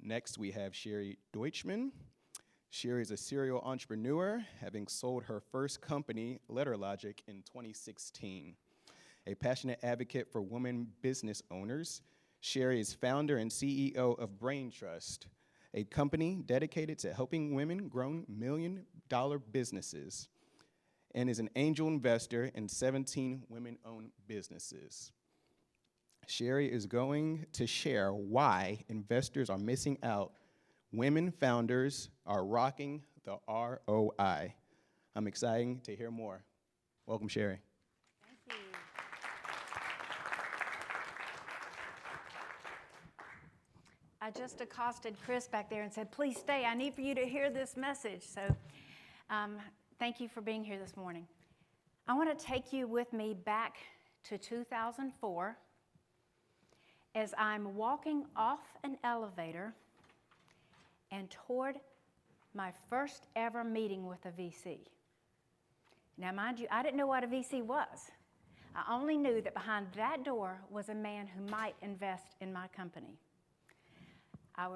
Next, we have Sherry Deutschmann. Sherry is a serial entrepreneur, having sold her first company, Letter Logic, in 2016. A passionate advocate for women business owners, Sherry is founder and CEO of Brain Trust, a company dedicated to helping women grow million-dollar businesses, and is an angel investor in 17 women-owned businesses. Sherry is going to share why investors are missing out. Women founders are rocking the ROI. I'm excited to hear more. Welcome, Sherry. Thank you. I just accosted Chris back there and said, please stay. I need for you to hear this message. So thank you for being here this morning. I want to take you with me back to 2004 as I'm walking off an elevator and toward my first ever meeting with a VC. Now, mind you, I didn't know what a VC was. I only knew that behind that door was a man who might invest in my company. I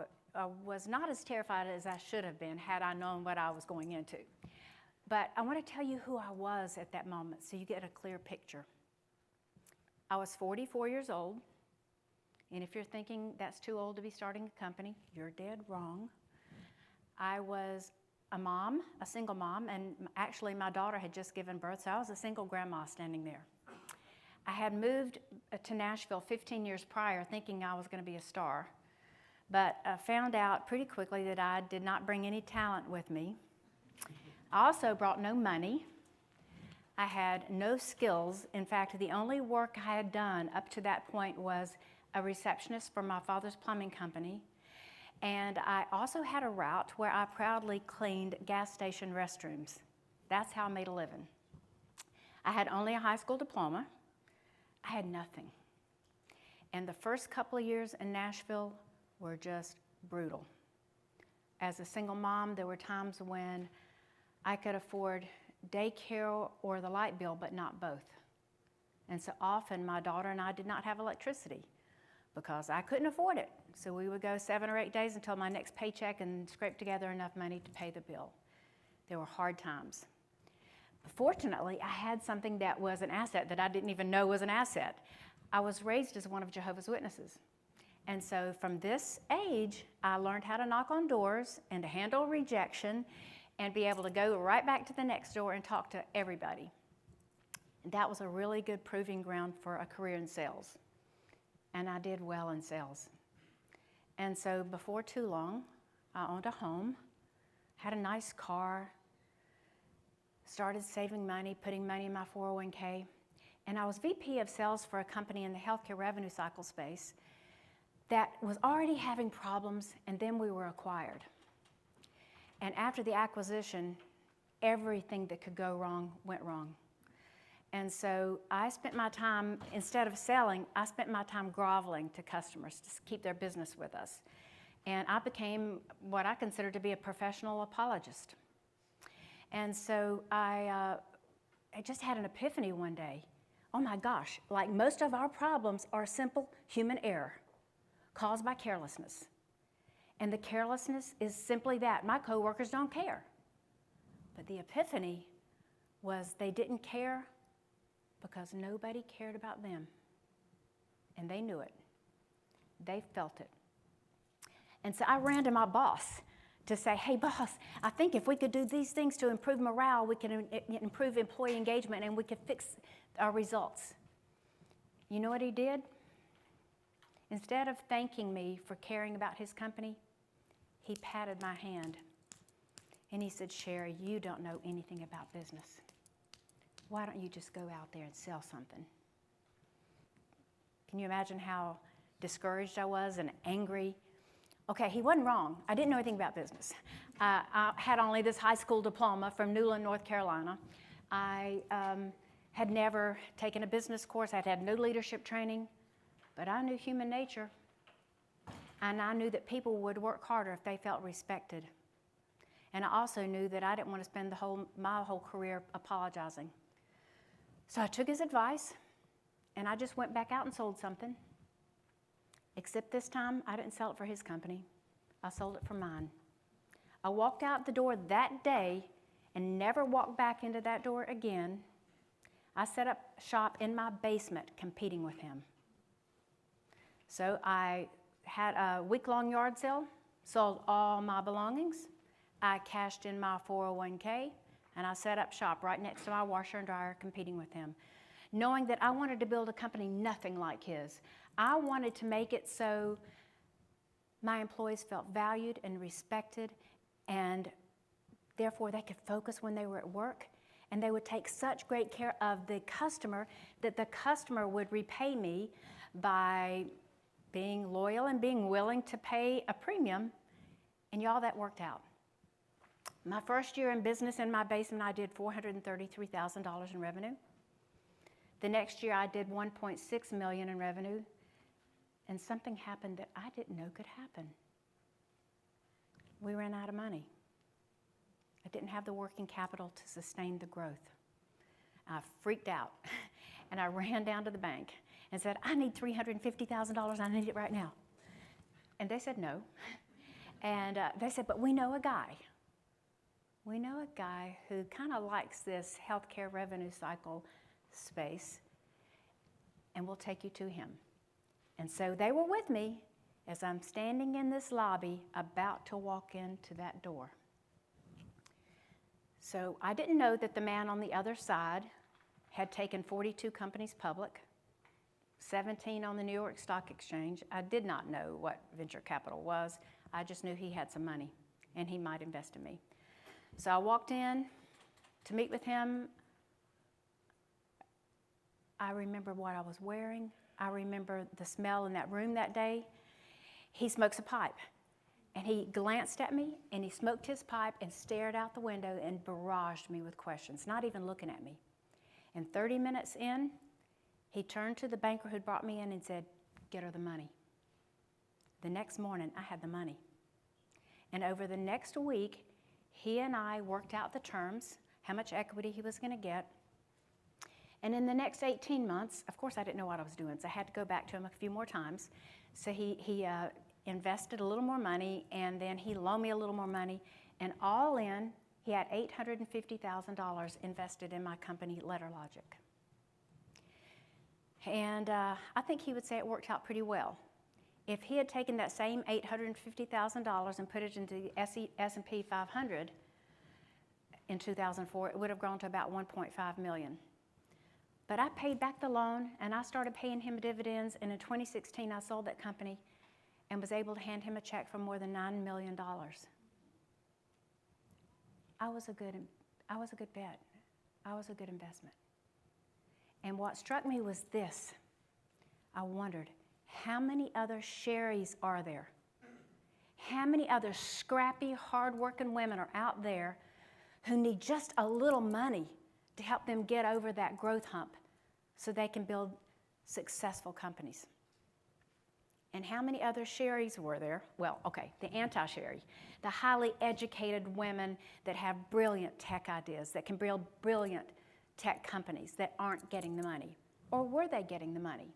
was not as terrified as I should have been had I known what I was going into. But I want to tell you who I was at that moment so you get a clear picture. I was 44 years old, and if you're thinking that's too old to be starting a company, you're dead wrong. I was a mom, a single mom, and actually my daughter had just given birth, so I was a single grandma standing there. I had moved to Nashville 15 years prior thinking I was going to be a star, but I found out pretty quickly that I did not bring any talent with me. I also brought no money. I had no skills. In fact, the only work I had done up to that point was a receptionist for my father's plumbing company. And I also had a route where I proudly cleaned gas station restrooms. That's how I made a living. I had only a high school diploma. I had nothing. And the first couple of years in Nashville were just brutal. As a single mom, there were times when I could afford daycare or the light bill, but not both. And so often my daughter and I did not have electricity because I couldn't afford it. So we would go 7 or 8 days until my next paycheck and scrape together enough money to pay the bill. There were hard times. But fortunately, I had something that was an asset that I didn't even know was an asset. I was raised as one of Jehovah's Witnesses. And so from this age, I learned how to knock on doors and to handle rejection and be able to go right back to the next door and talk to everybody. And that was a really good proving ground for a career in sales. And I did well in sales. And so before too long, I owned a home, had a nice car, started saving money, putting money in my 401k, and I was VP of sales for a company in the healthcare revenue cycle space that was already having problems, and then we were acquired. And after the acquisition, everything that could go wrong went wrong. And so I spent my time, instead of selling, I spent my time groveling to customers to keep their business with us. And I became what I consider to be a professional apologist. And so I just had an epiphany one day. Oh my gosh, like most of our problems are simple human error caused by carelessness. And the carelessness is simply that. My coworkers don't care. But the epiphany was they didn't care because nobody cared about them. And they knew it. They felt it. And so I ran to my boss to say, hey, boss, I think if we could do these things to improve morale, we can improve employee engagement, and we could fix our results. You know what he did? Instead of thanking me for caring about his company, he patted my hand. And he said, Sherry, you don't know anything about business. Why don't you just go out there and sell something? Can you imagine how discouraged I was and angry? Okay, he wasn't wrong. I didn't know anything about business. I had only this high school diploma from Newland, North Carolina. I had never taken a business course. I'd had no leadership training, but I knew human nature. And I knew that people would work harder if they felt respected. And I also knew that I didn't want to spend my whole career apologizing. So I took his advice, and I just went back out and sold something. Except this time, I didn't sell it for his company. I sold it for mine. I walked out the door that day and never walked back into that door again. I set up shop in my basement competing with him. So I had a week-long yard sale, sold all my belongings. I cashed in my 401k, and I set up shop right next to my washer and dryer competing with him, knowing that I wanted to build a company nothing like his. I wanted to make it so my employees felt valued and respected, and therefore they could focus when they were at work, and they would take such great care of the customer that the customer would repay me by being loyal and being willing to pay a premium, and y'all, that worked out. My first year in business in my basement, I did $433,000 in revenue. The next year, I did $1.6 million in revenue, and something happened that I didn't know could happen. We ran out of money. I didn't have the working capital to sustain the growth. I freaked out, and I ran down to the bank and said, I need $350,000, I need it right now. And they said no. And they said, but we know a guy. We know a guy who kind of likes this healthcare revenue cycle space, and we'll take you to him. And so they were with me as I'm standing in this lobby about to walk into that door. So I didn't know that the man on the other side had taken 42 companies public, 17 on the New York Stock Exchange. I did not know what venture capital was. I just knew he had some money and he might invest in me. So I walked in to meet with him. I remember what I was wearing. I remember the smell in that room that day. He smokes a pipe. And he glanced at me, and he smoked his pipe and stared out the window and barraged me with questions, not even looking at me. And 30 minutes in, he turned to the banker who'd brought me in and said, get her the money. The next morning, I had the money. And over the next week, he and I worked out the terms, how much equity he was going to get. And in the next 18 months, of course, I didn't know what I was doing, so I had to go back to him a few more times. So he invested a little more money, and then he loaned me a little more money, and all in, he had $850,000 invested in my company, LetterLogic. And I think he would say it worked out pretty well. If he had taken that same $850,000 and put it into the S&P 500 in 2004, it would have grown to about $1.5 million. But I paid back the loan, and I started paying him dividends, and in 2016, I sold that company and was able to hand him a check for more than $9 million. I was a good bet. I was a good investment. And what struck me was this. I wondered, how many other Sherrys are there? How many other scrappy, hard-working women are out there who need just a little money to help them get over that growth hump so they can build successful companies? And how many other Sherrys were there? Well, okay, the anti-Sherry, the highly educated women that have brilliant tech ideas, that can build brilliant tech companies that aren't getting the money. Or were they getting the money?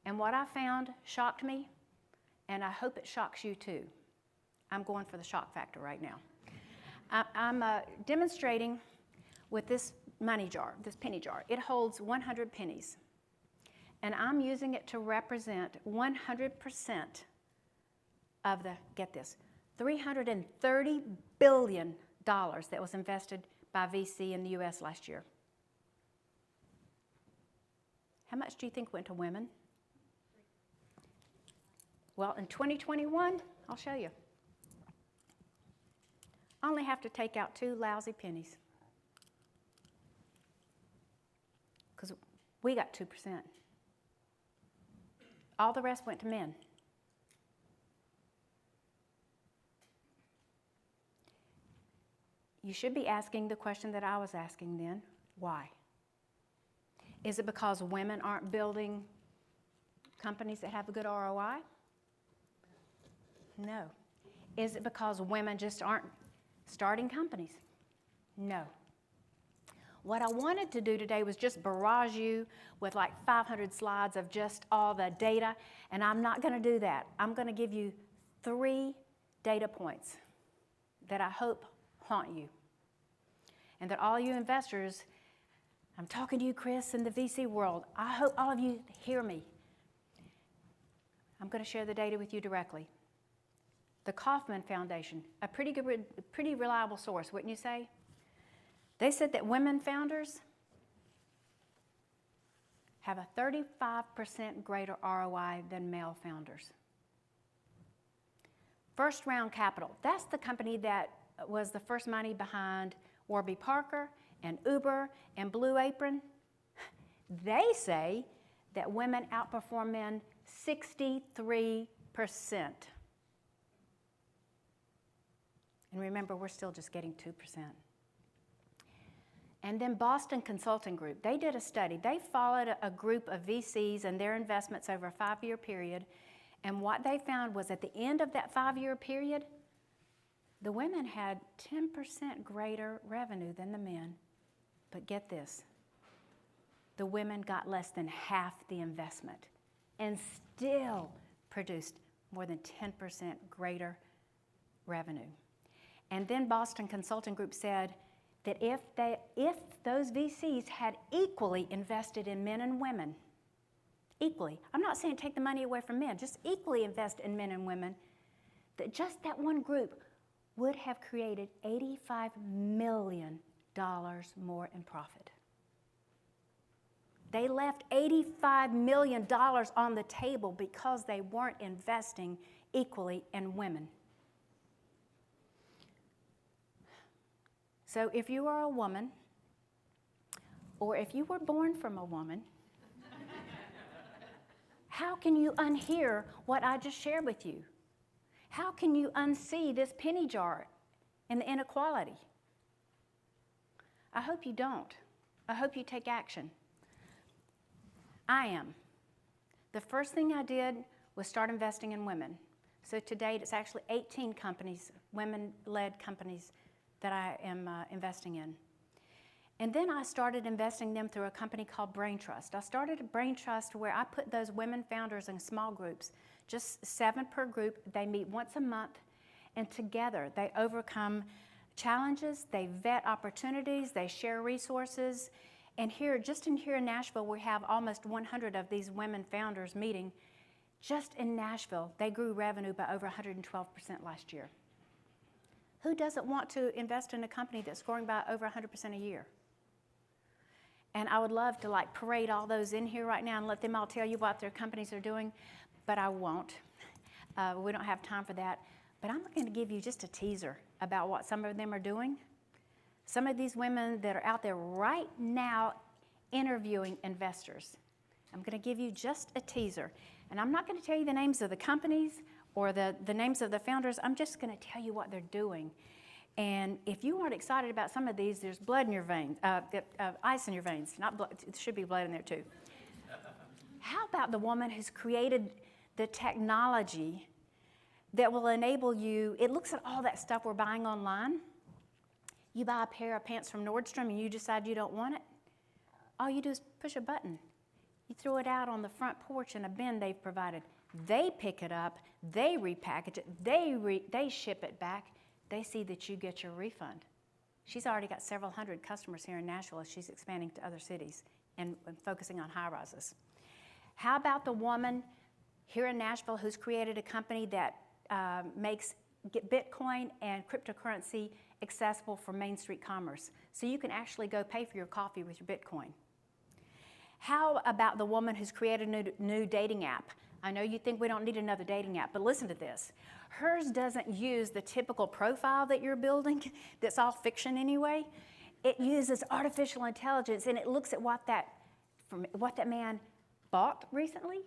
And what I found shocked me, and I hope it shocks you too. I'm going for the shock factor right now. I'm demonstrating with this money jar, this penny jar. It holds 100 pennies. And I'm using it to represent 100% of the, get this, $330 billion that was invested by VC in the US last year. How much do you think went to women? Well, in 2021, I'll show you. I only have to take out 2 lousy pennies, because we got 2%. All the rest went to men. You should be asking the question that I was asking then, why? Is it because women aren't building companies that have a good ROI? No. Is it because women just aren't starting companies? No. What I wanted to do today was just barrage you with like 500 slides of just all the data, and I'm not going to do that. I'm going to give you 3 data points that I hope haunt you, and that all you investors, I'm talking to you, Chris, in the VC world, I hope all of you hear me. I'm going to share the data with you directly. The Kauffman Foundation, a pretty reliable source, wouldn't you say? They said that women founders have a 35% greater ROI than male founders. First Round Capital, that's the company that was the first money behind Warby Parker and Uber and Blue Apron. They say that women outperform men 63%. And remember, we're still just getting 2%. And then Boston Consulting Group, they did a study. They followed a group of VCs and their investments over a 5-year period. And what they found was at the end of that 5-year period, the women had 10% greater revenue than the men. But get this, the women got less than half the investment and still produced more than 10% greater revenue. And then Boston Consulting Group said that if those VCs had equally invested in men and women, equally, I'm not saying take the money away from men, just equally invest in men and women, that just that one group would have created $85 million more in profit. They left $85 million on the table because they weren't investing equally in women. So if you are a woman, or if you were born from a woman, how can you unhear what I just shared with you? How can you unsee this penny jar and the inequality? I hope you don't. I hope you take action. I am. The first thing I did was start investing in women. So to date, it's actually 18 companies, women-led companies, that I am investing in. And then I started investing them through a company called Brain Trust. I started a Brain Trust where I put those women founders in small groups, just 7 per group. They meet once a month, and together they overcome challenges, they vet opportunities, they share resources. And just in Nashville, we have almost 100 of these women founders meeting. Just in Nashville, they grew revenue by over 112% last year. Who doesn't want to invest in a company that's growing by over 100% a year? And I would love to parade all those in here right now and let them all tell you what their companies are doing, but I won't. We don't have time for that. But I'm going to give you just a teaser about what some of them are doing. Some of these women that are out there right now interviewing investors. I'm going to give you just a teaser. And I'm not going to tell you the names of the companies or the names of the founders. I'm just going to tell you what they're doing. And if you aren't excited about some of these, there's blood in your veins, ice in your veins. Not blood, it should be blood in there too. How about the woman who's created the technology that will enable you? It looks at all that stuff we're buying online. You buy a pair of pants from Nordstrom and you decide you don't want it. All you do is push a button. You throw it out on the front porch in a bin they've provided. They pick it up, they repackage it, they ship it back. They see that you get your refund. She's already got several hundred customers here in Nashville as she's expanding to other cities and focusing on high rises. How about the woman here in Nashville who's created a company that makes Bitcoin and cryptocurrency accessible for Main Street commerce, so you can actually go pay for your coffee with your Bitcoin? How about the woman who's created a new dating app? I know you think we don't need another dating app, but listen to this. Hers doesn't use the typical profile that you're building that's all fiction anyway. It uses artificial intelligence, and it looks at what that man bought recently,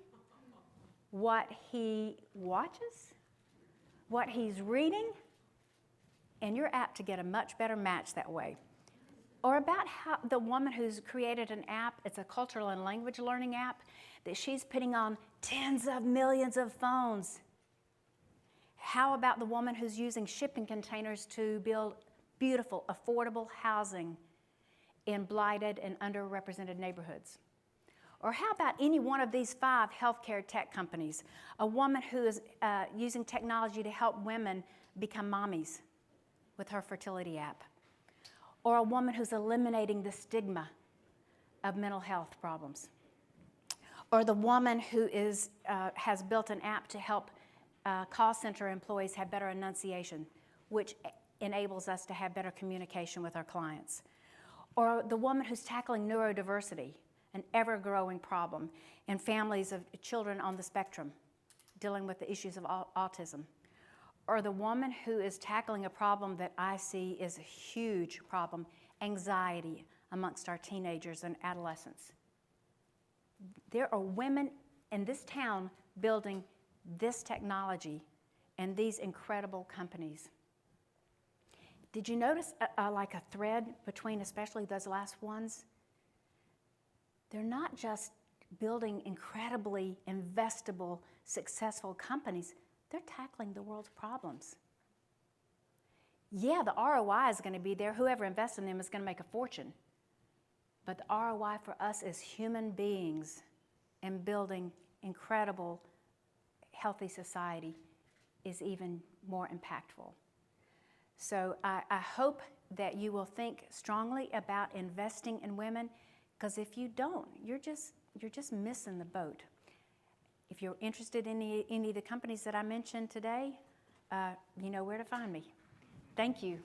what he watches, what he's reading, and you're apt to get a much better match that way. Or about how the woman who's created an app, it's a cultural and language learning app, that she's putting on tens of millions of phones. How about the woman who's using shipping containers to build beautiful, affordable housing in blighted and underrepresented neighborhoods? Or how about any one of these 5 healthcare tech companies? A woman who is using technology to help women become mommies with her fertility app. Or a woman who's eliminating the stigma of mental health problems. Or the woman who has built an app to help call center employees have better enunciation, which enables us to have better communication with our clients. Or the woman who's tackling neurodiversity, an ever-growing problem in families of children on the spectrum, dealing with the issues of autism. Or the woman who is tackling a problem that I see is a huge problem, anxiety amongst our teenagers and adolescents. There are women in this town building this technology and these incredible companies. Did you notice like a thread between especially those last ones? They're not just building incredibly investable, successful companies, they're tackling the world's problems. Yeah, the ROI is going to be there. Whoever invests in them is going to make a fortune. But the ROI for us as human beings in building incredible, healthy society is even more impactful. So I hope that you will think strongly about investing in women, because if you don't, you're just missing the boat. If you're interested in any of the companies that I mentioned today, you know where to find me. Thank you.